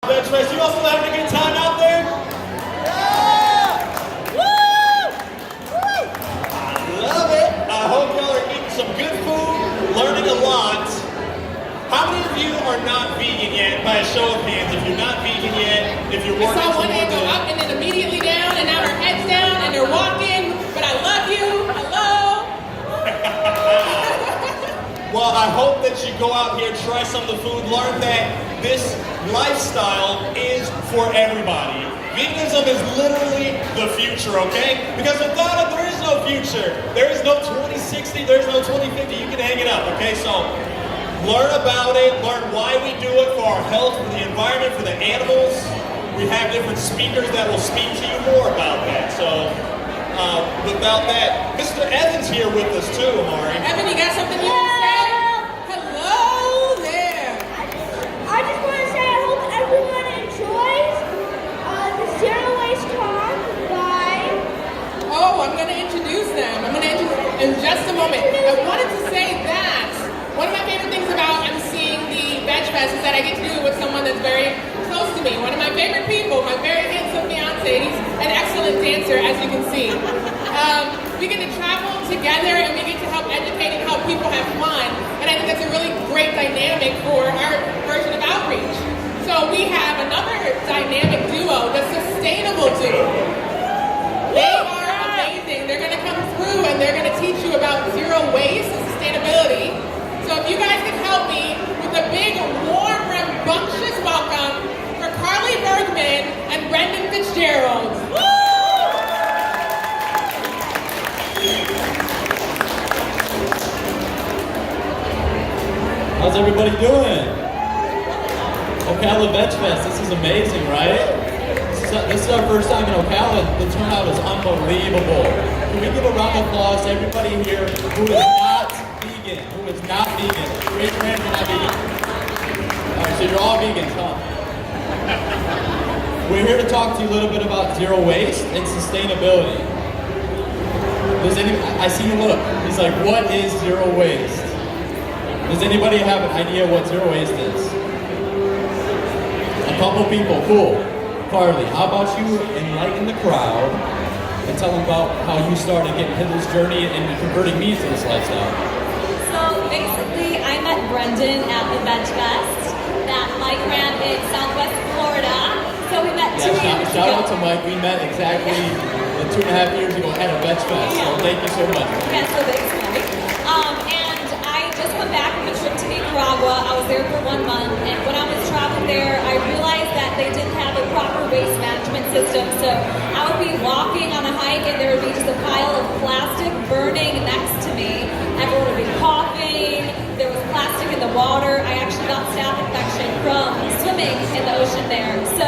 Veg Fest, you all still having a good time out there? Yeah! Woo! Woo! I love it. I hope y'all are eating some good food, learning a lot. How many of you are not vegan yet? By a show of hands, if you're not vegan yet, if you're working towards it. I saw one hand go up and then immediately down, and now her head's down, and they're walking, but I love you. Hello. Well, I hope that you go out here, try some of the food, learn that this lifestyle is for everybody. Veganism is literally the future, okay? Because without it, there is no future. There is no 2060, there's no 2050. You can hang it up, okay? So learn about it, learn why we do it for our health, for the environment, for the animals. We have different speakers that will speak to you more about that. So without that, Mr. Evan's here with us too, Amari. Evan, you got something you want to say? Hello there. I just want to say I hope everyone enjoys the Zero Waste Talk by... Oh, I'm going to introduce them. I'm going to introduce in just a moment. I wanted to say that one of my favorite things about emceeing the Veg Fest is that I get to do it with someone that's very close to me. One of my favorite people, my very handsome fiance. He's an excellent dancer, as you can see. We get to travel together and we get to help educate and help people have fun. And I think that's a really great dynamic for our version of outreach. So we have another dynamic duo, the Sustainable Duo. They are amazing. They're going to come through and they're going to teach you about zero waste and sustainability. So if you guys can help me with a big, warm, rambunctious welcome for Carly Bergman and Brendan Fitzgerald. How's everybody doing? Ocala Veg Fest, this is amazing, right? This is our first time in Ocala. The turnout is unbelievable. Can we give a round of applause to everybody here who is not vegan? Who is not vegan? Raise your hand if you're not vegan. Alright, so you're all vegans, huh? We're here to talk to you a little bit about zero waste and sustainability. I see you look. He's like, what is zero waste? Does anybody have an idea what zero waste is? A couple people, cool. Carly, how about you enlighten the crowd and tell them about how you started getting into this journey and converting me to this lifestyle? So basically, I met Brendan at the Veg Fest that Mike ran in Southwest Florida. So we met 2 years ago. Shout out to Mike. We met exactly 2.5 years ago at a Veg Fest. So thank you so much. Yeah, so thanks, Mike. And I just come back from a trip to Nicaragua. I was there for 1 month, and when I was traveling there, I realized that they didn't have a proper waste management system. So I would be walking on a hike, and there would be just a pile of plastic burning next to me. Everyone would be coughing. There was plastic in the water. I actually got staph infection from swimming in the ocean there. So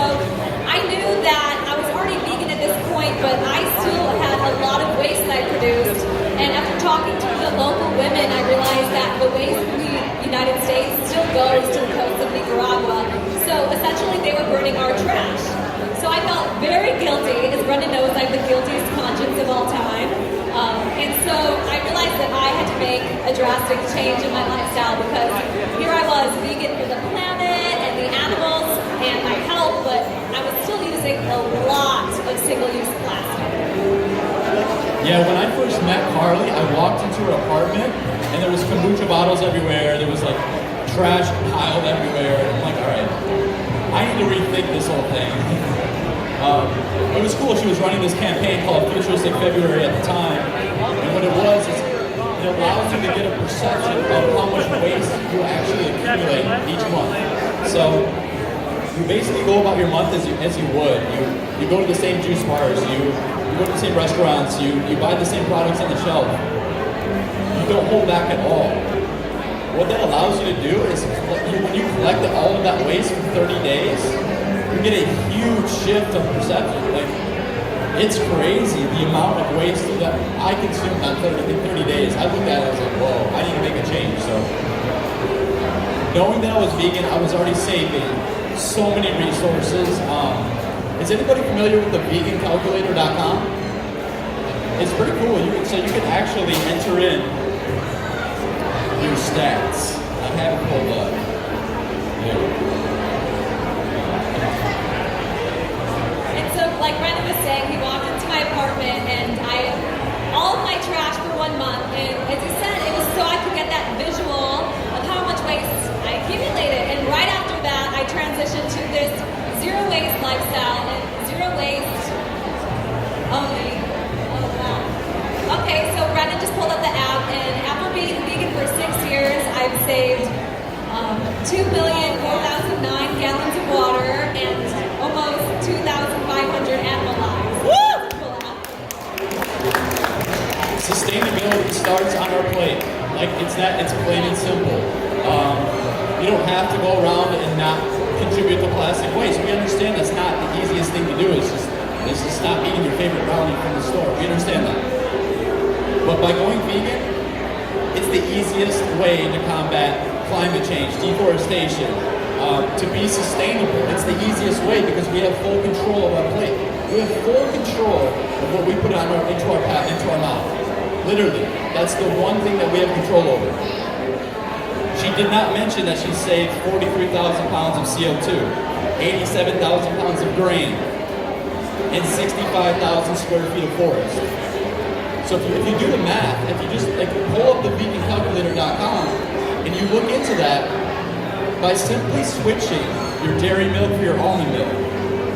I knew that I was already vegan at this point, but I still had a lot of waste that I produced. And after talking to the local women, I realized that the waste in the United States still goes to the coast of Nicaragua. So essentially, they were burning our trash. So I felt very guilty. As Brendan knows, I have the guiltiest conscience of all time. And so I realized that I had to make a drastic change in my lifestyle because here I was, vegan for the planet and the animals and my health, but I was still using a lot of single-use plastic. Yeah, when I first met Carly, I walked into her apartment and there was kombucha bottles everywhere. There was like trash piled everywhere. And I'm like, all right, I need to rethink this whole thing. It was cool. She was running this campaign called Futuristic February at the time. And what it was is it allows you to get a perception of how much waste you actually accumulate each month. So you basically go about your month as you would. You go to the same juice bars. You go to the same restaurants. You buy the same products on the shelf. You don't hold back at all. What that allows you to do is when you collect all of that waste for 30 days, you get a huge shift of perception. Like, it's crazy the amount of waste that I consume in 30 days. I looked at it, I was like, whoa, I need to make a change. So, knowing that I was vegan, I was already saving so many resources. Is anybody familiar with the VeganCalculator.com? It's pretty cool. So you can actually enter in your stats. I have it pulled up. Yeah. apartment, and all of my trash for 1 month. And as you said, it was so I could get that visual of how much waste I accumulated. And right after that, I transitioned to this zero waste lifestyle and zero waste only. Oh wow. Okay, so Brendan just pulled up the app, and after being vegan for 6 years, I've saved 2,004,009 gallons of water and almost 2,500 animal lives. Woo! Sustainability starts on our plate. Like it's plain and simple. You don't have to go around and not contribute to plastic waste. We understand that's not the easiest thing to do. It's just stop eating your favorite brownie from the store. We understand that. But by going vegan, it's the easiest way to combat climate change, deforestation, to be sustainable. It's the easiest way because we have full control of our plate. We have full control of what we put into our mouth. Literally, that's the one thing that we have control over. She did not mention that she saved 43,000 pounds of CO2, 87,000 pounds of grain, and 65,000 square feet of forest. So if you do the math, if you just pull up the VeganCalculator.com and you look into that, by simply switching your dairy milk for your almond milk,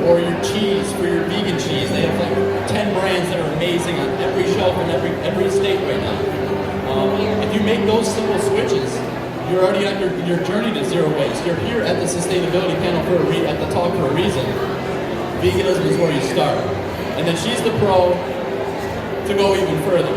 or your cheese for your vegan cheese, they have like 10 brands that are amazing on every shelf in every state right now. If you make those simple switches, you're already on your journey to zero waste. You're here at the sustainability panel at the talk for a reason. Veganism is where you start. And then she's the pro to go even further.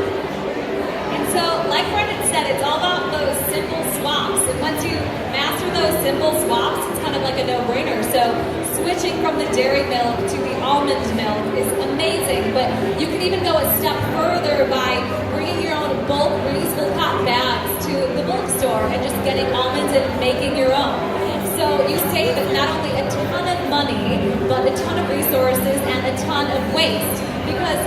And so, like Brendan said, it's all about those simple swaps. And once you master those simple swaps, it's kind of like a no-brainer. So switching from the dairy milk to the almond milk is amazing. But you can even go a step further by bringing your own bulk reusable cotton bags to the bookstore and just getting almonds and making your own. So you save not only a ton of money, but a ton of resources and a ton of waste. Because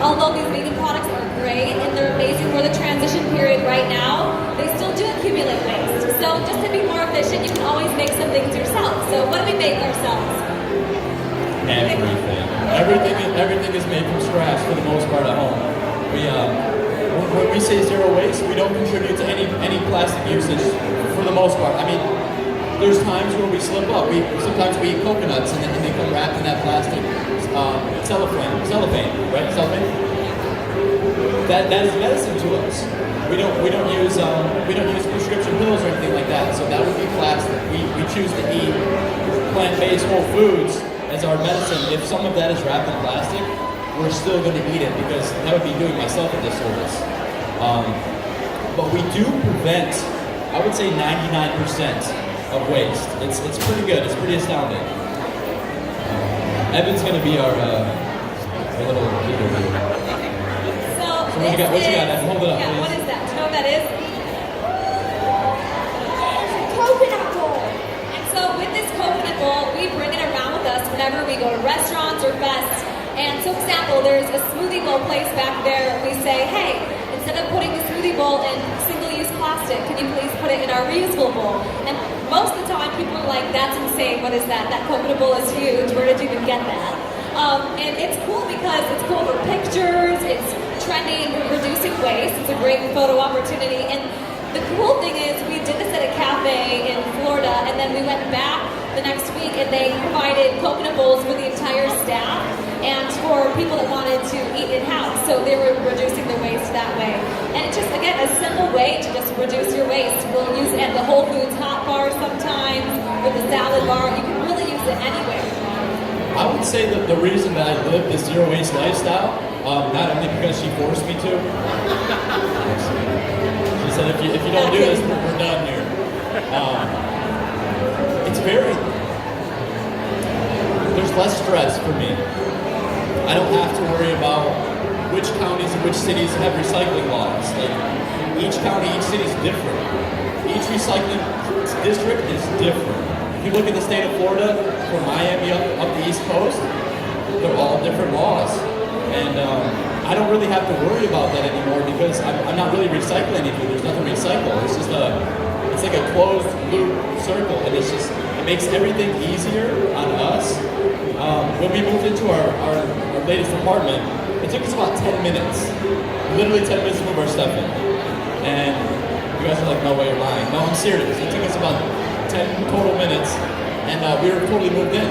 although these vegan products are great and they're amazing for the transition period right now, they still do accumulate waste. So just to be more efficient, you can always make some things yourself. So what do we make ourselves? Everything is made from scratch for the most part at home. When we say zero waste, we don't contribute to any plastic usage for the most part. I mean, there's times where we slip up. Sometimes we eat coconuts and they come wrapped in that plastic cellophane, right? Cellophane. That is medicine to us. We don't use prescription pills or anything like that. So that would be plastic. We choose to eat plant-based whole foods as our medicine. If some of that is wrapped in plastic, we're still going to eat it because that would be doing myself a disservice. But we do prevent, I would say 99% of waste. It's pretty good. It's pretty astounding. Evan's going to be our little leader here. So what you got, Evan? Hold it up, yeah, please. what is that? Do you know what that is? Coconut bowl. And so with this coconut bowl, we bring it around with us whenever we go to restaurants or fests. And so, for example, there's a smoothie bowl place back there. We say, hey, instead of putting the smoothie bowl in single-use plastic, can you please put it in our reusable bowl? And most of the time, people are like, that's insane. What is that? That coconut bowl is huge. Where did you even get that? And it's cool because it's cool for pictures. It's trendy and reducing waste. It's a great photo opportunity. And the cool thing is we did this at a cafe in Florida, and then we went back the next week, and they provided coconut bowls for the entire staff and for people that wanted to eat in-house. So they were reducing their waste that way. And it's just, again, a simple way to just reduce your waste. We'll use it at the Whole Foods hot bar sometimes, with the salad bar. You can really use it anywhere. I would say that the reason that I live this zero waste lifestyle, not only because she forced me to. She said, if you don't do this, we're done here. There's less stress for me. I don't have to worry about which counties and which cities have recycling laws. Like, each county, each city is different. Each recycling district is different. If you look at the state of Florida, from Miami up the East Coast, they're all different laws. And I don't really have to worry about that anymore because I'm not really recycling anything. There's nothing to recycle. It's just it's like a closed loop circle, and it makes everything easier on us. When we moved into our latest apartment, It took us about 10 minutes. Literally 10 minutes to move our stuff in. And you guys are like, no way, you're lying. No, I'm serious. It took us about 10 total minutes, and we were totally moved in.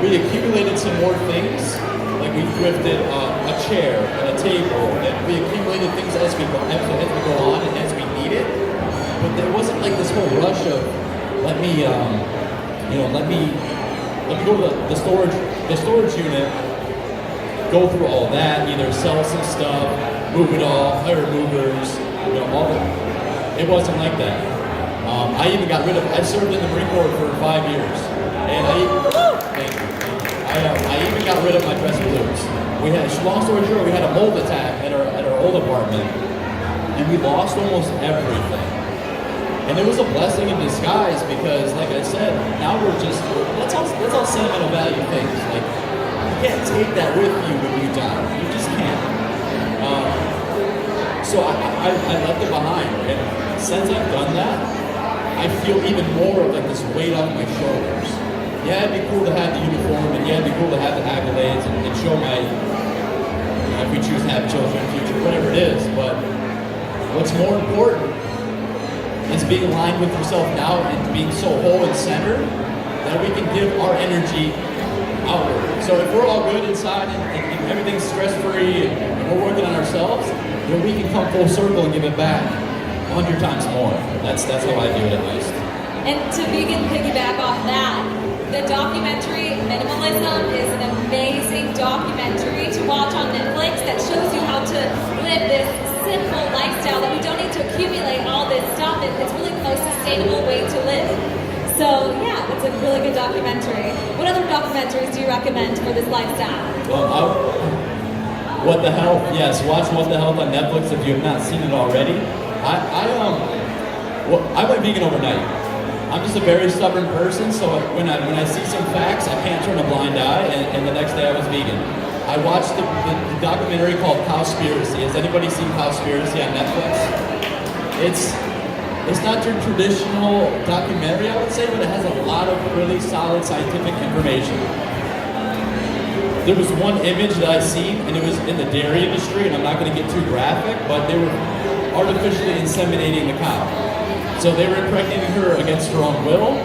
We accumulated some more things. Like we thrifted a chair and a table, and we accumulated things as we go on and as we needed. But there wasn't like this whole rush of let me go to the storage unit, go through all that, either sell some stuff, move it all, hire movers, all that. It wasn't like that. I served in the Marine Corps for 5 years, and I even got rid of my dress blues. Long story short, we had a mold attack at our old apartment, and we lost almost everything. And it was a blessing in disguise because, like I said, now that's all sentimental value things. Like, you can't take that with you when you die. You just can't. So I left it behind. And since I've done that, I feel even more of like this weight off my shoulders. Yeah, it'd be cool to have the uniform, and yeah, it'd be cool to have the accolades and show my, if we choose to have children in the future, whatever it is. But what's more important is being aligned with yourself now and being so whole and centered that we can give our energy outward. So if we're all good inside and everything's stress-free and we're working on ourselves, then we can come full circle and give it back 100 times more. That's how I do it at least. And to vegan piggyback off that, the documentary Minimalism is an amazing documentary to watch on Netflix that shows you how to live this simple lifestyle that we don't need to accumulate all this stuff. It's really the most sustainable way to live. So yeah, it's a really good documentary. What other documentaries do you recommend for this lifestyle? What the Health? Yes, watch What the Health on Netflix if you have not seen it already. I went vegan overnight. I'm just a very stubborn person, so when I see some facts, I can't turn a blind eye, and the next day I was vegan. I watched the documentary called Cowspiracy. Has anybody seen Cowspiracy on Netflix? It's not your traditional documentary, I would say, but it has a lot of really solid scientific information. There was one image that I seen, and it was in the dairy industry, and I'm not going to get too graphic, but they were artificially inseminating the cow. So they were impregnating her against her own will,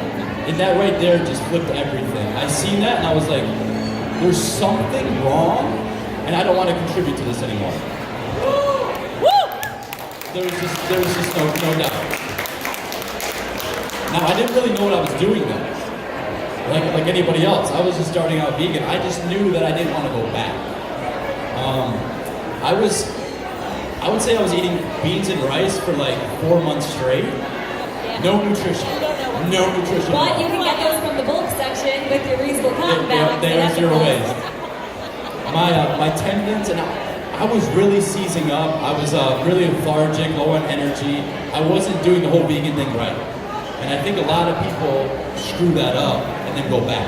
and that right there just flipped everything. I seen that, and I was like, there's something wrong, and I don't want to contribute to this anymore. There was just no doubt. Now, I didn't really know what I was doing though. Like anybody else. I was just starting out vegan. I just knew that I didn't want to go back. I would say I was eating beans and rice for like 4 months straight. No nutrition. No nutrition. But you can get those from the bulk section with your reasonable cotton bags. They are zero waste. My tendons, and I was really seizing up. I was really lethargic, low on energy. I wasn't doing the whole vegan thing right. And I think a lot of people screw that up and then go back.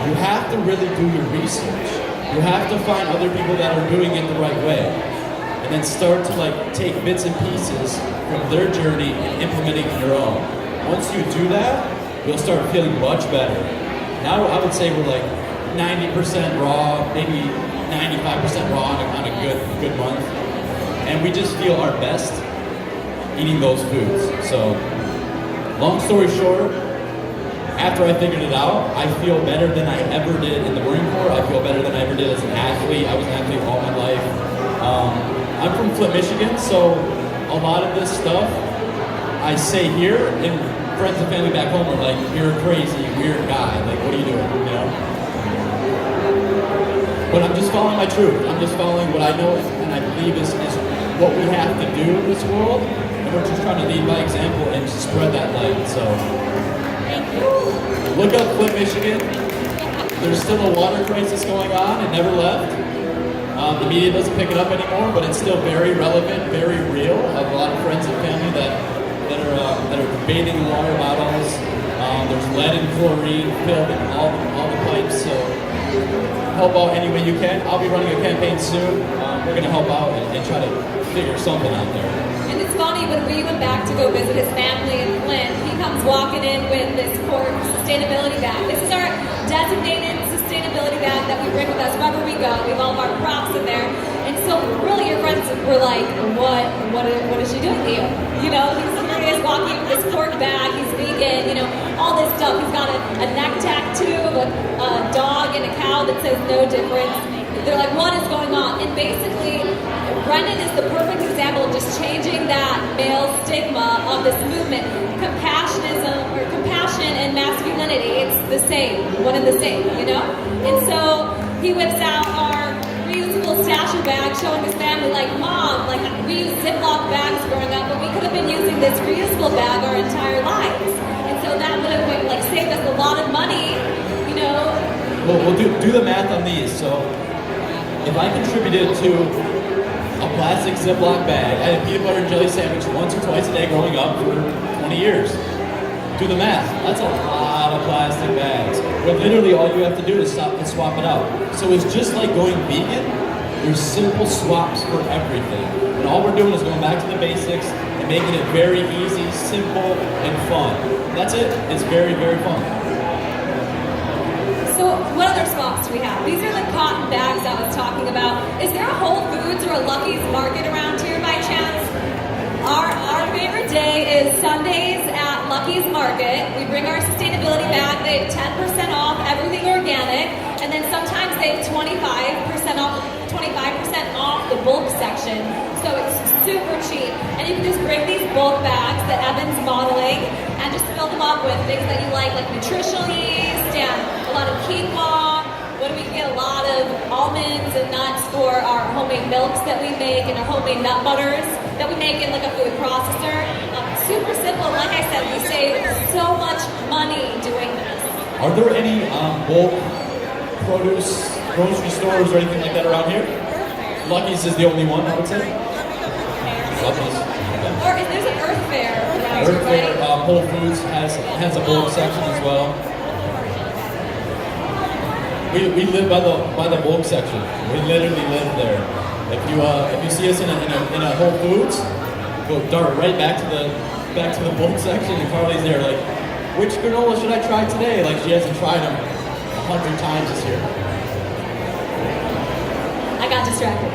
You have to really do your research. You have to find other people that are doing it the right way. And then start to take bits and pieces from their journey and implement it in your own. Once you do that, you'll start feeling much better. Now I would say we're like 90% raw, maybe 95% raw on a good month. And we just feel our best eating those foods. So, long story short, after I figured it out, I feel better than I ever did in the Marine Corps. I feel better than I ever did as an athlete. I was an athlete all my life. I'm from Flint, Michigan, so a lot of this stuff I say here, and friends and family back home are like, you're a crazy, weird guy. Like, what are you doing, you know? But I'm just following my truth. I'm just following what I know and I believe is what we have to do in this world. And we're just trying to lead by example and spread that light. So, look up Flint, Michigan. There's still a water crisis going on. It never left. The media doesn't pick it up anymore, but it's still very relevant, very real. I have a lot of friends and family that are bathing in water bottles. There's lead and chlorine filled in all the pipes. So help out any way you can. I'll be running a campaign soon. We're going to help out and try to figure something out there. And it's funny, when we went back to go visit his family in Flint, he comes walking in with this Cork sustainability bag. This is our designated sustainability bag that we bring with us wherever we go. We have all of our props in there. And so really your friends were like, what is she doing to you? You know, he's serious, walking with this cork bag, he's vegan, you know, all this stuff. He's got a neck tattoo of a dog and a cow that says no difference. They're like, what is going on? And basically, Brendan is the perfect example of just changing that male stigma of this movement. Compassion and masculinity, it's the same, one and the same, you know? And so he whips out our reusable stasher bag, showing his family, like, Mom, like, we used Ziploc bags growing up, but we could have been using this reusable bag our entire lives. And so that would have, like, saved us a lot of money, you know? Well, we'll do the math on these. So if I contributed to a plastic Ziploc bag, I had a peanut butter and jelly sandwich once or twice a day growing up for 20 years. Do the math. That's a lot of plastic bags. But literally all you have to do is stop and swap it out. So it's just like going vegan. There's simple swaps for everything. And all we're doing is going back to the basics and making it very easy, simple, and fun. That's it. It's very, very fun. So what other swaps do we have? These are the cotton bags I was talking about. Is there a Whole Foods or a Lucky's Market around here by chance? Our favorite day is Sundays at Lucky's Market. We bring our sustainability bag. They have 10% off everything organic, and then sometimes they have 25% off the bulk section. So it's super cheap, and you can just bring these bulk bags that Evan's modeling and just fill them up with things that you like nutritional yeast and a lot of quinoa. What do we get? A lot of almonds and nuts for our homemade milks that we make and our homemade nut butters that we make in like a food processor. Super simple. Like I said, we save so much money doing this. Are there any bulk produce grocery stores or anything like that around here? Lucky's is the only one, I would say. Lucky's. Or there's an Earth Fair around Earth here, Fair, right? Whole Foods has a bulk section as well. We live by the bulk section. We literally live there. If you see us in a Whole Foods, go dart right back to the bulk section, and Carly's there like, which granola should I try today? Like she hasn't tried them 100 times this year. I got distracted.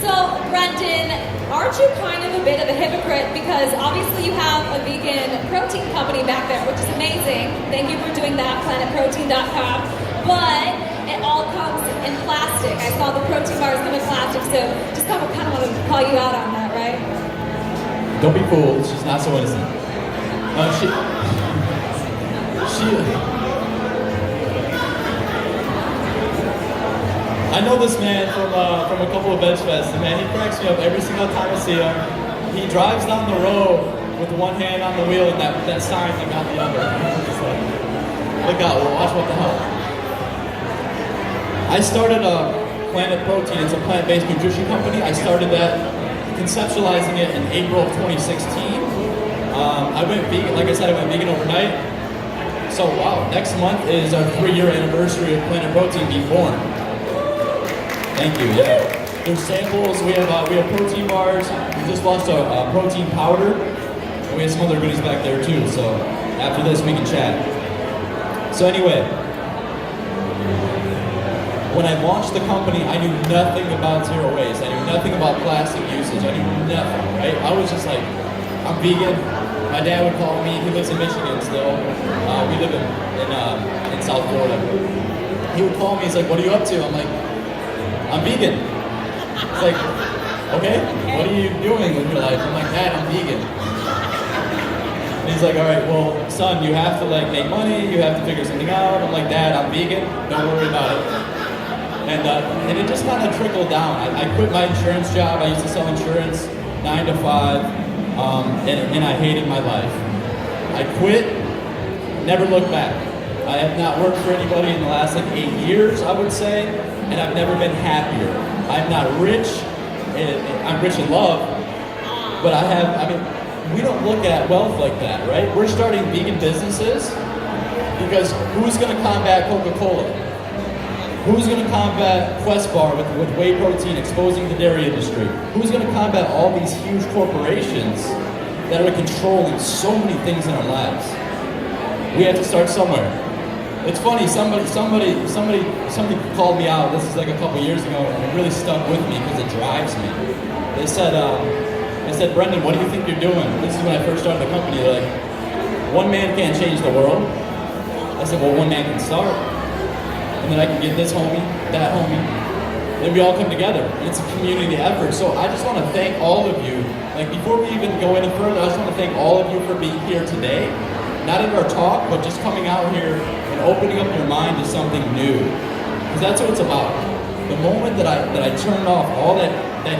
So Brendan, aren't you kind of a bit of a hypocrite, because obviously you have a vegan protein company back there, which is amazing. Thank you for doing that, APlantBasedDiet.org. But it all comes in plastic. I saw the protein bars come in plastic, so just kind of want to call you out on that, right? Don't be fooled. She's not so innocent. I know this man from a couple of Veg Fests, and man, he cracks me up every single time I see him. He drives down the road with one hand on the wheel and that sign like on the other. Just like, look out, watch what the hell. I started Planet Protein. It's a plant-based nutrition company. I started that, conceptualizing it in April of 2016. I went vegan, like I said, I went vegan overnight. So wow, next month is our 3-year anniversary of Planet Protein being born. Thank you. Yeah. There's samples. We have protein bars. We just launched a protein powder, and we have some other goodies back there too. So after this, we can chat. So anyway, when I launched the company, I knew nothing about zero waste. I knew nothing about plastic usage. I knew nothing. Right? I was just like, I'm vegan. My dad would call me. He lives in Michigan still. We live in South Florida. He would call me. He's like, "What are you up to?" I'm like, I'm vegan. It's like, okay, what are you doing with your life? I'm like, Dad, I'm vegan. And he's like, all right, well, son, you have to like make money, you have to figure something out. I'm like, Dad, I'm vegan, don't worry about it. And it just kind of trickled down. I quit my insurance job. I used to sell insurance 9 to 5, and I hated my life. I quit, never looked back. I have not worked for anybody in the last like 8 years, I would say. And I've never been happier. I'm not rich, I'm rich in love, but we don't look at wealth like that, right? We're starting vegan businesses because who's gonna combat Coca-Cola? Who's gonna combat Quest Bar with whey protein exposing the dairy industry? Who's gonna combat all these huge corporations that are controlling so many things in our lives? We have to start somewhere. It's funny, somebody called me out, this is like a couple years ago, and it really stuck with me because it drives me. They said, Brendan, what do you think you're doing? This is when I first started the company. They're like, one man can't change the world. I said, well, one man can start. And then I can get this homie, that homie. Then we all come together. And it's a community effort. So I just want to thank all of you. Like before we even go any further, I just want to thank all of you for being here today. Not in our talk, but just coming out here and opening up your mind to something new. Because that's what it's about. The moment that I turned off all that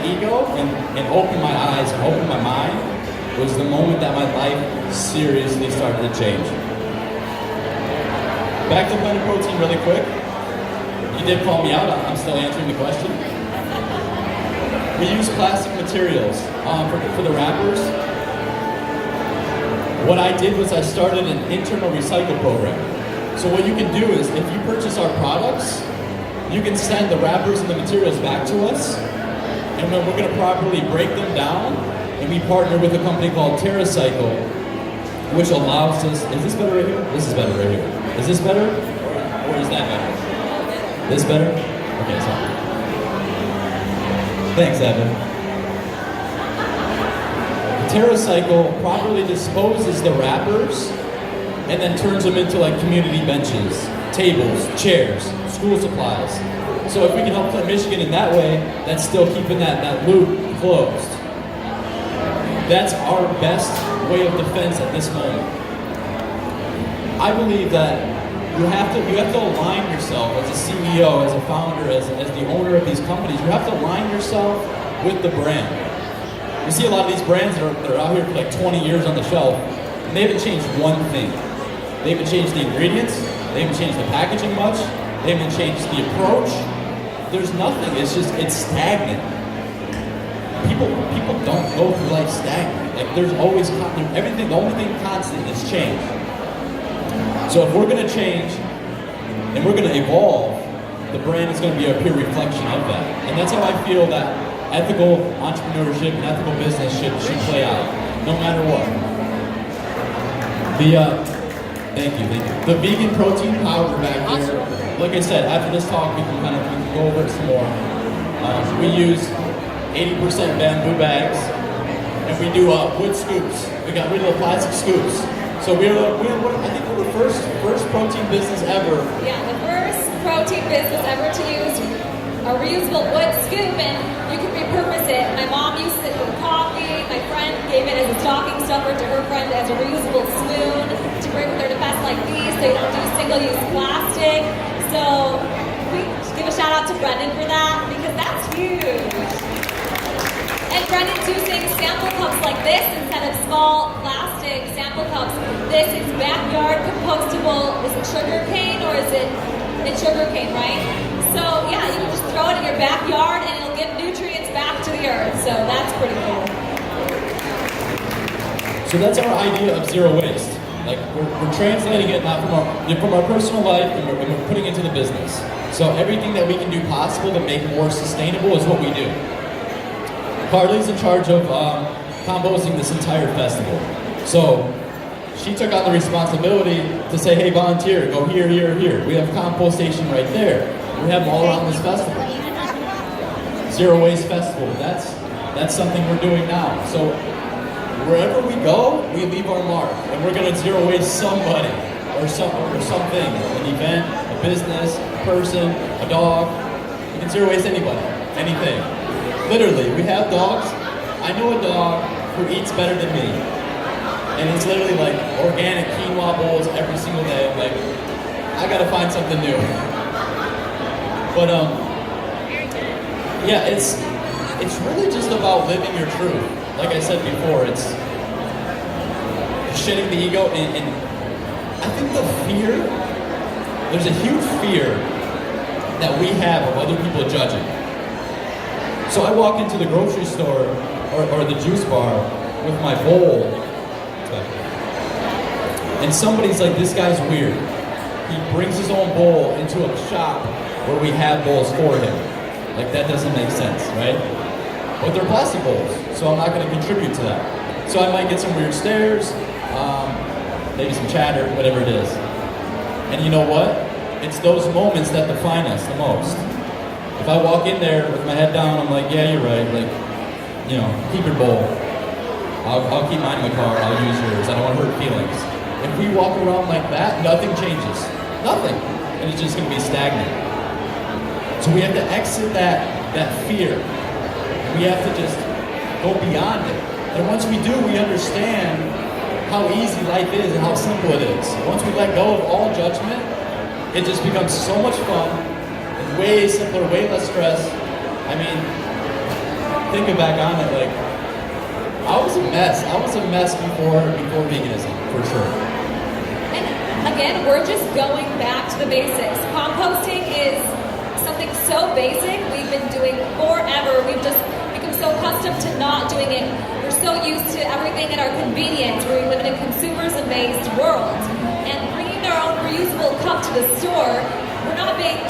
ego and opened my eyes and opened my mind was the moment that my life seriously started to change. Back to blended protein really quick. You did call me out, I'm still answering the question. We use plastic materials for the wrappers. What I did was I started an internal recycle program. So what you can do is, if you purchase our products, you can send the wrappers and the materials back to us, and then we're going to properly break them down, and we partner with a company called TerraCycle, which allows us, is this better right here? This is better right here. Is this better? Or is that better? This better? Okay, sorry. Thanks, Evan. TerraCycle properly disposes the wrappers and then turns them into like community benches, tables, chairs, school supplies. So if we can help Flint, Michigan in that way, that's still keeping that loop closed. That's our best way of defense at this moment. I believe that you have to align yourself as a CEO, as a founder, as the owner of these companies. You have to align yourself with the brand. You see a lot of these brands that are out here for like 20 years on the shelf, and they haven't changed one thing. They haven't changed the ingredients, they haven't changed the packaging much, they haven't changed the approach. There's nothing, it's stagnant. People don't go through life stagnant. Like there's always, everything, the only thing constant is change. So if we're gonna change, and we're gonna evolve, the brand is gonna be a pure reflection of that. And that's how I feel that ethical entrepreneurship and ethical business should play out, no matter what. Thank you. The vegan protein powder back here, like I said, after this talk we can go over it some more. We use 80% bamboo bags, and we do wood scoops. We got rid of the plastic scoops. So I think we're the first protein business ever. Yeah, the first protein business ever to use a reusable wood scoop, and you can repurpose it. My mom used it with coffee. My friend gave it as a stocking stuffer to her friend as a reusable spoon to bring with her to fests like these, so you don't do single-use plastic. So we give a shout out to Brendan for that, because that's huge. And Brendan's using sample cups like this instead of small plastic sample cups. This is backyard compostable. Is it sugar cane or is it? It's sugar cane, right? So yeah, you can just throw it in your backyard and it'll give nutrients back to the earth. So that's pretty cool. So that's our idea of zero waste. Like we're translating it now from our personal life and we're putting it into the business. So everything that we can do possible to make more sustainable is what we do. Carly's in charge of composting this entire festival. So she took on the responsibility to say, hey, volunteer, go here, here, here. We have a compost station right there. We have them all around this festival. Zero Waste Festival, that's something we're doing now. So wherever we go, we leave our mark. And we're gonna zero waste somebody or something, an event, a business, a person, a dog. We can zero waste anybody, anything. Literally, we have dogs. I know a dog who eats better than me. And it's literally like organic quinoa bowls every single day. I'm like, I gotta find something new. But yeah, it's really just about living your truth. Like I said before, it's shedding the ego, and I think there's a huge fear that we have of other people judging. So I walk into the grocery store or the juice bar with my bowl, and somebody's like, this guy's weird. He brings his own bowl into a shop where we have bowls for him. Like, that doesn't make sense, right? But they're plastic bowls, so I'm not going to contribute to that. So I might get some weird stares, maybe some chatter, whatever it is. And you know what? It's those moments that define us the most. If I walk in there with my head down, I'm like, yeah, you're right. Like, you know, keep your bowl. I'll keep mine in the car. I'll use yours. I don't want to hurt feelings. If we walk around like that, nothing changes. Nothing. And it's just going to be stagnant. So we have to exit that fear. We have to just go beyond it. And once we do, we understand how easy life is and how simple it is. Once we let go of all judgment, it just becomes so much fun, and way simpler, way less stress. I mean, thinking back on it, like, I was a mess. I was a mess before veganism, for sure. And again, we're just going back to the basics. Composting is something so basic we've been doing forever. We've just become so accustomed to not doing it. We're so used to everything at our convenience. We live in a consumerism-based world. And bringing our own reusable cup to the store, we're not being,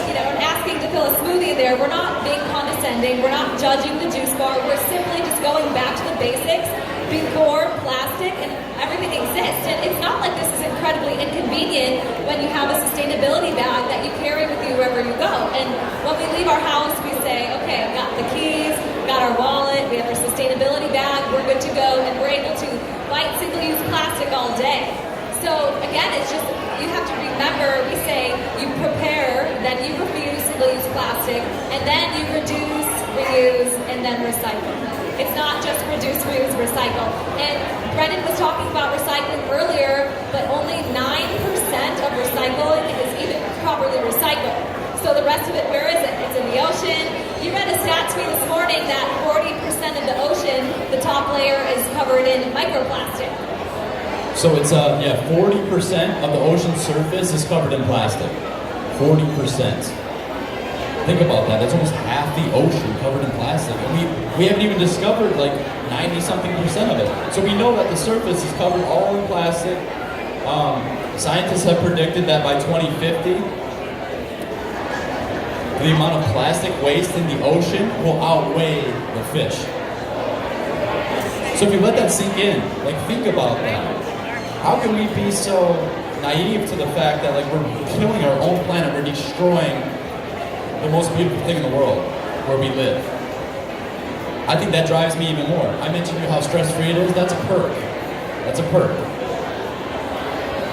asking to fill a smoothie there. We're not being condescending. We're not judging the juice bar. We're simply just going back to the basics before plastic and everything exists. And it's not like this is incredibly inconvenient when you have a sustainability bag that you carry with you wherever you go. And when we leave our house, we say, okay, I've got the keys, got our wallet, we have our sustainability bag, we're good to go, and we're able to fight single-use plastic all day. So again, it's just, you have to remember, we say you prepare, then you refuse single-use plastic, and then you reduce, reuse, and then recycle. It's not just reduce, reuse, recycle. And Brendan was talking about recycling earlier, but only 9% of recycling is even properly recycled. So the rest of it, where is it? It's in the ocean. You read a stat to me this morning that 40% of the ocean, the top layer is covered in microplastic. So it's 40% of the ocean surface is covered in plastic. 40%. Think about that. That's almost half the ocean covered in plastic. And we haven't even discovered like 90-something% of it. So we know that the surface is covered all in plastic. Scientists have predicted that by 2050, the amount of plastic waste in the ocean will outweigh the fish. So if you let that sink in, like think about that. How can we be so naive to the fact that like we're killing our own planet, we're destroying the most beautiful thing in the world, where we live? I think that drives me even more. I mentioned to you how stress-free it is. That's a perk. That's a perk.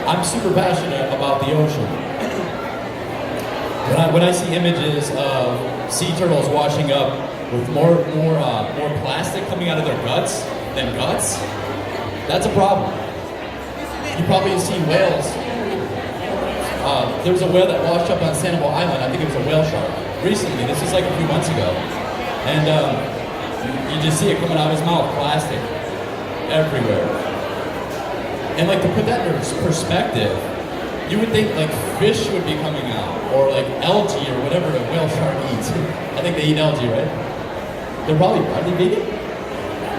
I'm super passionate about the ocean. When I see images of sea turtles washing up with more plastic coming out of their guts than guts, that's a problem. You probably have seen whales. There was a whale that washed up on Sanibel Island. I think it was a whale shark. Recently, this was like a few months ago. And you just see it coming out of his mouth, plastic everywhere. And like to put that in perspective, you would think like fish would be coming out, or like algae or whatever a whale shark eats. I think they eat algae, right? Are they vegan?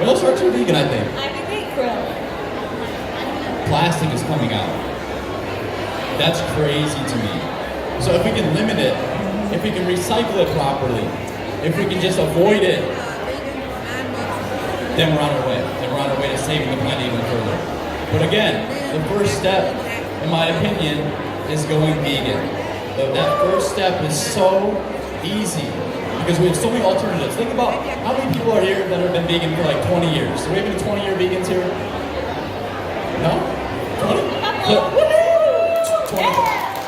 Whale sharks are vegan, I think. I think they krill. Plastic is coming out. That's crazy to me. So if we can limit it, if we can recycle it properly, if we can just avoid it, then we're on our way. Then we're on our way to saving the planet even further. But again, the first step, in my opinion, is going vegan. That first step is so easy because we have so many alternatives. Think about how many people are here that have been vegan for like 20 years. Do we have any 20-year vegans here? No? 20?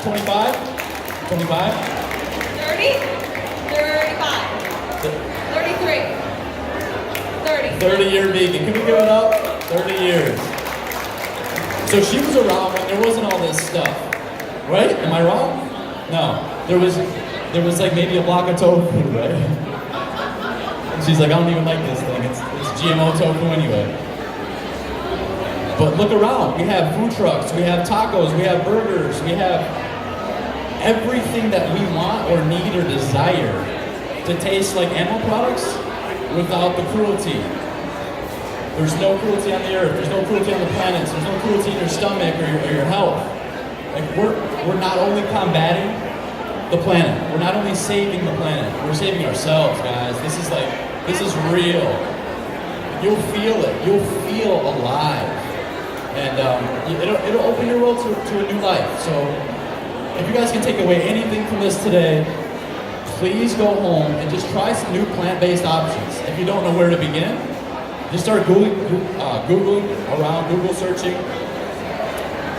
25? 25? 30? 35. 33. 30. 30-year vegan. Can we give it up? 30 years. So she was around when there wasn't all this stuff, right? Am I wrong? No. There was like maybe a block of tofu, right? And she's like, I don't even like this thing. It's GMO tofu anyway. But look around. We have food trucks. We have tacos. We have burgers. We have everything that we want or need or desire to taste like animal products without the cruelty. There's no cruelty on the earth. There's no cruelty on the planets. There's no cruelty in your stomach or your health. Like we're not only combating the planet. We're not only saving the planet. We're saving ourselves, guys. This is real. You'll feel it. You'll feel alive, and it'll open your world to a new life. So if you guys can take away anything from this today, please go home and just try some new plant-based options. If you don't know where to begin, just start Googling around, Google searching.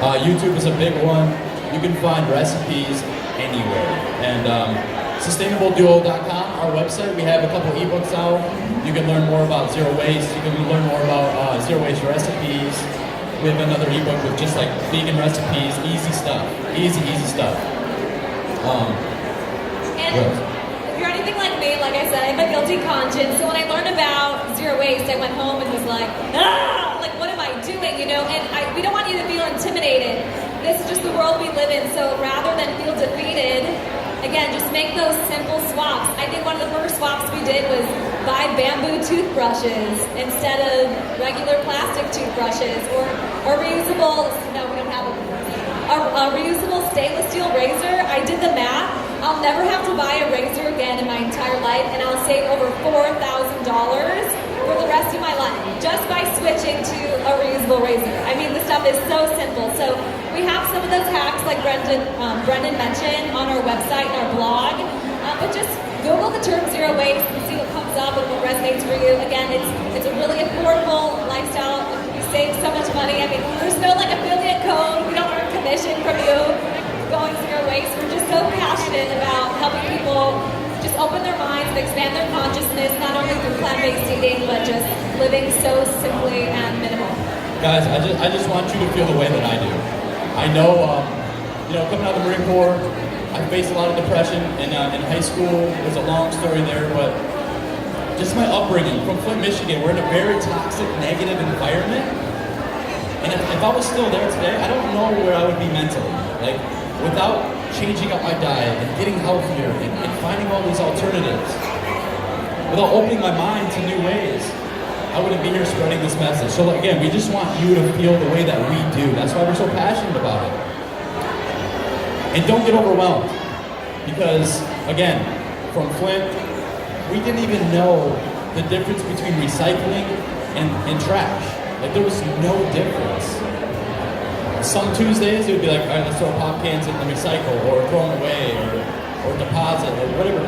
YouTube is a big one. You can find recipes anywhere. And SustainableDuo.com, our website, we have a couple ebooks out. You can learn more about zero waste. You can learn more about zero waste recipes. We have another ebook with just like vegan recipes, easy stuff, easy stuff. And if you're anything like me, like I said, I have a guilty conscience. So when I learned about zero waste, I went home and was like, like what am I doing, you know? And we don't want you to feel intimidated. This is just the world we live in. So rather than feel defeated, again, just make those simple swaps. I think one of the first swaps we did was buy bamboo toothbrushes instead of regular plastic toothbrushes, or reusable, no, we don't have a reusable stainless steel razor. I did the math. I'll never have to buy a razor again in my entire life, and I'll save over $4,000 for the rest of my life just by switching to a reusable razor. I mean, the stuff is so simple. So we have some of those hacks like Brendan mentioned on our website and our blog, but just Google the term zero waste and see what comes up and what resonates for you. Again, it's a really affordable lifestyle. You save so much money. I mean, there's no like affiliate code. We don't earn commission from you going zero waste. We're just so passionate about helping people just open their minds and expand their consciousness, not only through plant-based eating, but just living so simply and minimal. Guys, I just want you to feel the way that I do. I know, coming out of the Marine Corps, I faced a lot of depression in high school. There's a long story there, but just my upbringing from Flint, Michigan, we're in a very toxic, negative environment. And if I was still there today, I don't know where I would be mentally. Like, without changing up my diet and getting healthier and finding all these alternatives, without opening my mind to new ways, I wouldn't be here spreading this message. So again, we just want you to feel the way that we do. That's why we're so passionate about it. And don't get overwhelmed, because again, from Flint, we didn't even know the difference between recycling and trash. Like, there was no difference. Some Tuesdays it would be like, all right, let's throw pop cans in the recycle, or throw them away, or deposit, or whatever.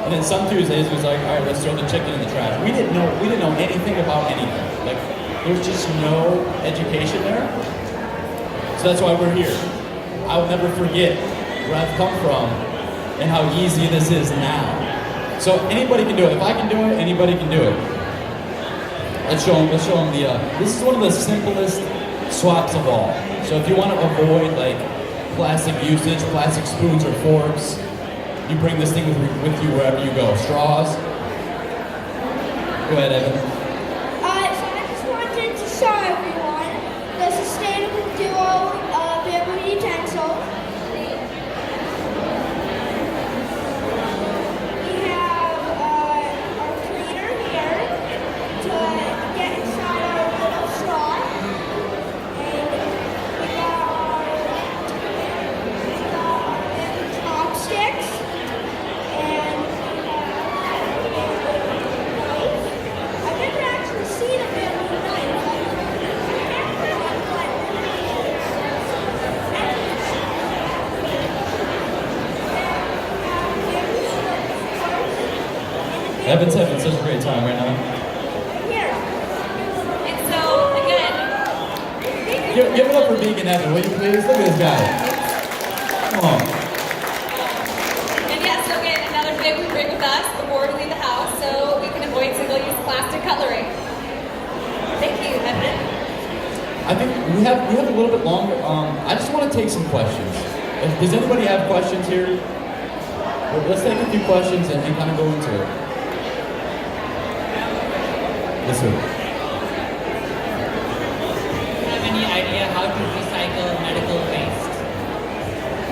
And then some Tuesdays it was like, all right, let's throw the chicken in the trash. We didn't know anything about anything. Like, there's just no education there. So that's why we're here. I will never forget where I've come from and how easy this is now. So anybody can do it. If I can do it, anybody can do it. Let's show them this is one of the simplest swaps of all. So if you want to avoid like plastic usage, plastic spoons or forks, you bring this thing with you wherever you go. Straws. Go ahead, Evan. So I just wanted to show everyone the Sustainable Duo bamboo utensils. We have our cleaner here to get inside our little straw. And we got our bamboo chopsticks. And we have a bamboo knife. I've never actually seen a bamboo knife. Evan's having such a great time right now. Here. And so, again, Give it up for VeganEvan, will you please? Look at this guy. Come on. and yes, so again, another thing we bring with us before we leave the house so we can avoid single-use plastic cutlery. Thank you, Evan. I think we have a little bit longer. I just want to take some questions. Does anybody have questions here? Well, let's take a few questions and kind of go into it. Yes, sir. Have any idea how to recycle medical waste?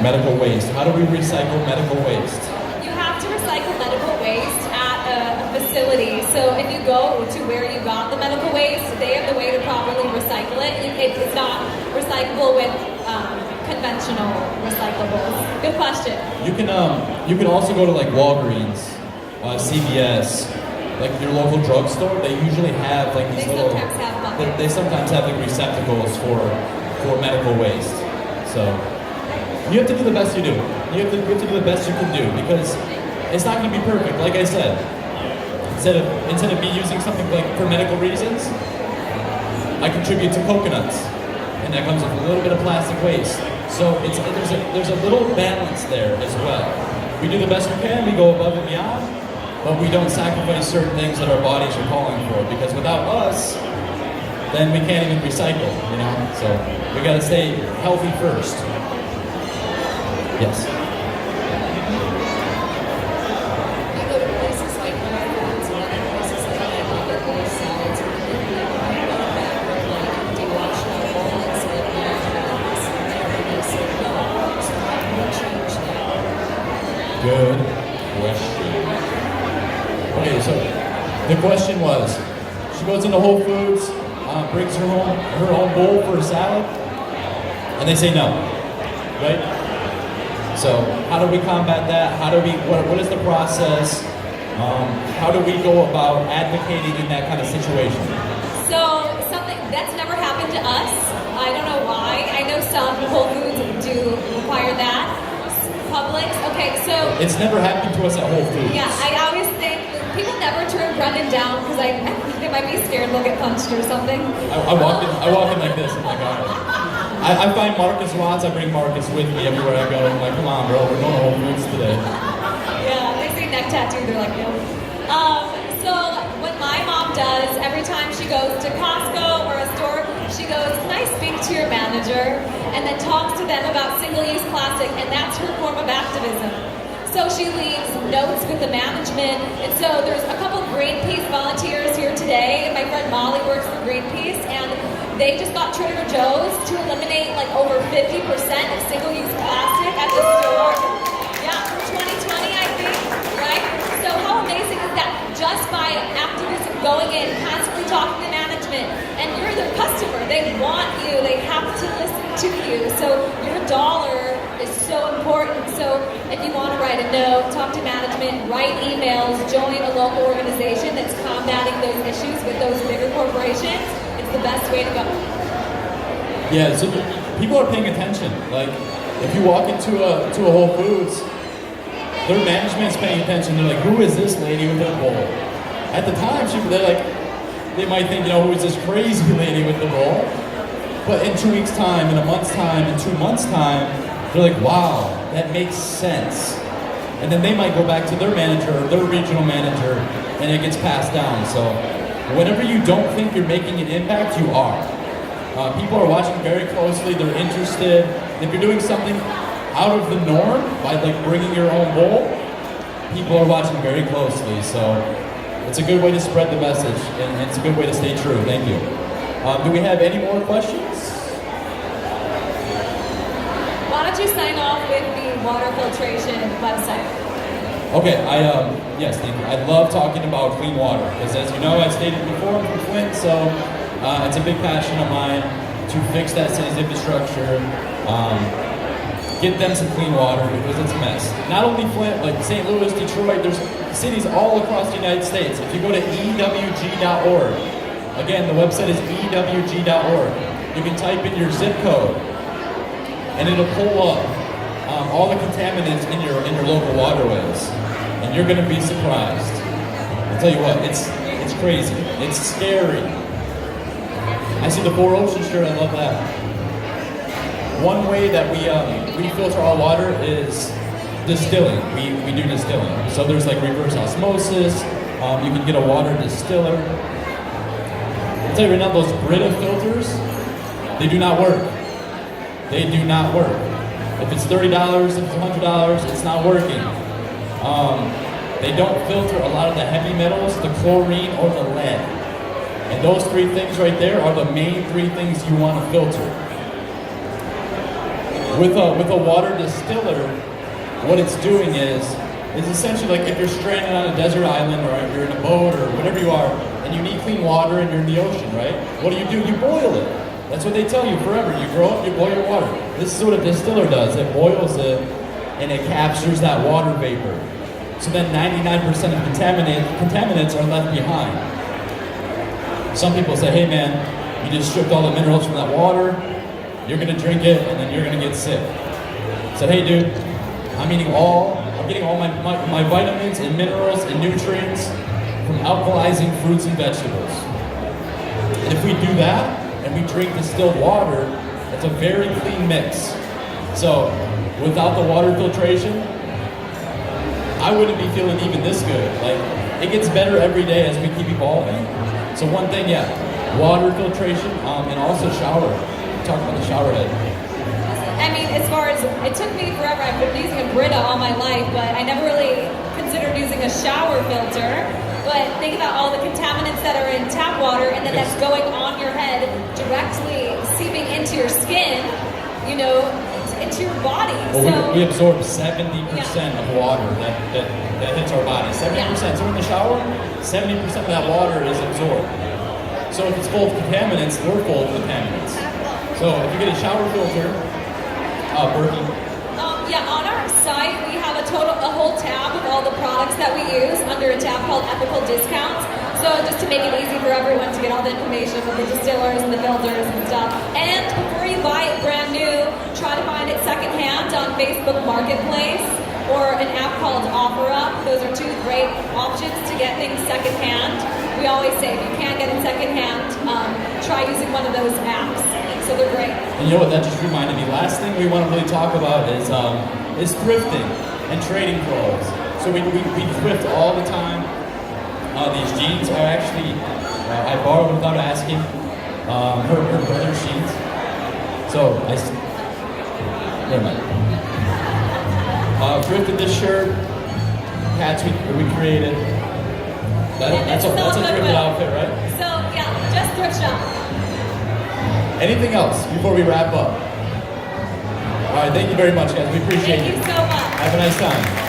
Medical waste. How do we recycle medical waste? You have to recycle medical waste at a facility. So if you go to where you got the medical waste, they have the way to properly recycle it. It's not recyclable with conventional recyclables. Good question. You can also go to like Walgreens, CVS, like your local drugstore. They usually have like these They little. sometimes have buckets. They sometimes have like receptacles for medical waste. So you have to do the best you do. You have to do the best you can do because it's not going to be perfect. Like I said, instead of me using something like for medical reasons, I contribute to coconuts, and that comes with a little bit of plastic waste. So there's a little balance there as well. We do the best we can. We go above and beyond, but we don't sacrifice certain things that our bodies are calling for. Because without us, then we can't even recycle. You know, so we got to stay healthy first. Yes. I go to places like Walmart's and other places like that, and get those salads and I go back with like dewashed out walnuts and this and there, and they say no. So how do we change that? Good question. Okay, so the question was, she goes into Whole Foods, brings her own bowl for a salad, and they say no, right? So how do we combat that? What is the process? How do we go about advocating in that kind of situation? So something that's never happened to us. I don't know why. I know some Whole Foods do require that. Publix. Okay, so It's never happened to us at Whole Foods. yeah, I always think people never turn Brendan down because I think they might be scared they'll get punched or something. I walk in like this. I'm like, all right. I find Marcus Watts. I bring Marcus with me everywhere I go. I'm like, come on, bro, we're going to Whole Foods today. Yeah, they say neck tattoo. They're like, no. So what my mom does every time she goes to Costco or a store, she goes, "Can I speak to your manager?" And then talks to them about single-use plastic, and that's her form of activism. So she leaves notes with the management, and so there's a couple Greenpeace volunteers here today, and my friend Molly works for Greenpeace, and they just got Trader Joe's to eliminate like over 50% of single-use plastic at the store. Yeah, for 2020, I think, right? So how amazing is that? Just by activism going in, constantly talking to management, and you're their customer. They want you. They have to listen to you. So your dollar is so important. So if you want to write a note, talk to management, write emails, join a local organization that's combating those issues with those bigger corporations, it's the best way to go. Yeah, so people are paying attention. Like, if you walk into a Whole Foods, their management's paying attention. They're like, who is this lady with her bowl? At the time, they might think, who is this crazy lady with the bowl? But in 2 weeks' time, in a month's time, in 2 months' time, they're like, wow, that makes sense. And then they might go back to their manager or their regional manager, and it gets passed down. So whenever you don't think you're making an impact, you are. People are watching very closely. They're interested. If you're doing something out of the norm, by like bringing your own bowl, people are watching very closely. So it's a good way to spread the message, and it's a good way to stay true. Thank you. Do we have any more questions? Why don't you sign off with the water filtration website? Okay, yes, thank you. I love talking about clean water, because as you know, I've stated before, I'm from Flint, so it's a big passion of mine to fix that city's infrastructure, get them some clean water, because it's a mess. Not only Flint, like St. Louis, Detroit, there's cities all across the United States. If you go to EWG.org, again, the website is EWG.org. You can type in your zip code, and it'll pull up all the contaminants in your local waterways, and you're going to be surprised. I'll tell you what, it's crazy. It's scary. I see the Four Oceans shirt. I love that. One way that we filter our water is distilling. We do distilling. So there's like reverse osmosis. You can get a water distiller. I'll tell you right now, those Brita filters, they do not work. They do not work. If it's $30, if it's $100, it's not working. They don't filter a lot of the heavy metals, the chlorine or the lead. And those three things right there are the main three things you want to filter. With a water distiller, what it's doing is essentially like if you're stranded on a desert island or you're in a boat or whatever you are, and you need clean water and you're in the ocean, right? What do? You boil it. That's what they tell you forever. You grow up, you boil your water. This is what a distiller does. It boils it, and it captures that water vapor. So then 99% of contaminants are left behind. Some people say, hey man, you just stripped all the minerals from that water, you're going to drink it, and then you're going to get sick. Said, hey dude, I'm getting all my vitamins and minerals and nutrients from alkalizing fruits and vegetables. And if we do that, and we drink distilled water, it's a very clean mix. So, without the water filtration, I wouldn't be feeling even this good. Like, it gets better every day as we keep evolving. So one thing, yeah, water filtration, and also shower. Talk about the shower head. I mean, as far as, it took me forever, I've been using a Brita all my life, but I never really considered using a shower filter. But think about all the contaminants that are in tap water, and then that's going on your head, directly seeping into your skin, you know, into your body. Well, so we absorb 70% of water that hits our body. 70%. So in the shower, 70% of that water is absorbed. So if it's full of contaminants, we're full of contaminants. So if you get a shower filter, Berkey. On our site we have a whole tab of all the products that we use under a tab called Ethical Discounts. So just to make it easy for everyone to get all the information from the distillers and the filters and stuff. And before you buy it brand new, try to find it secondhand on Facebook Marketplace or an app called OfferUp. Those are two great options to get things secondhand. We always say if you can't get it secondhand, try using one of those apps. So they're great. And you know what, that just reminded me. Last thing we want to really talk about is thrifting and trading clothes. So we thrift all the time. These jeans are actually, I borrowed without asking her brother's jeans. So never mind. Thrifted this shirt, hats we created. That's a thrifted outfit, right? So yeah, just thrift shop. Anything else before we wrap up? All right, thank you very much, guys. We appreciate you. Thank you so much. Have a nice time.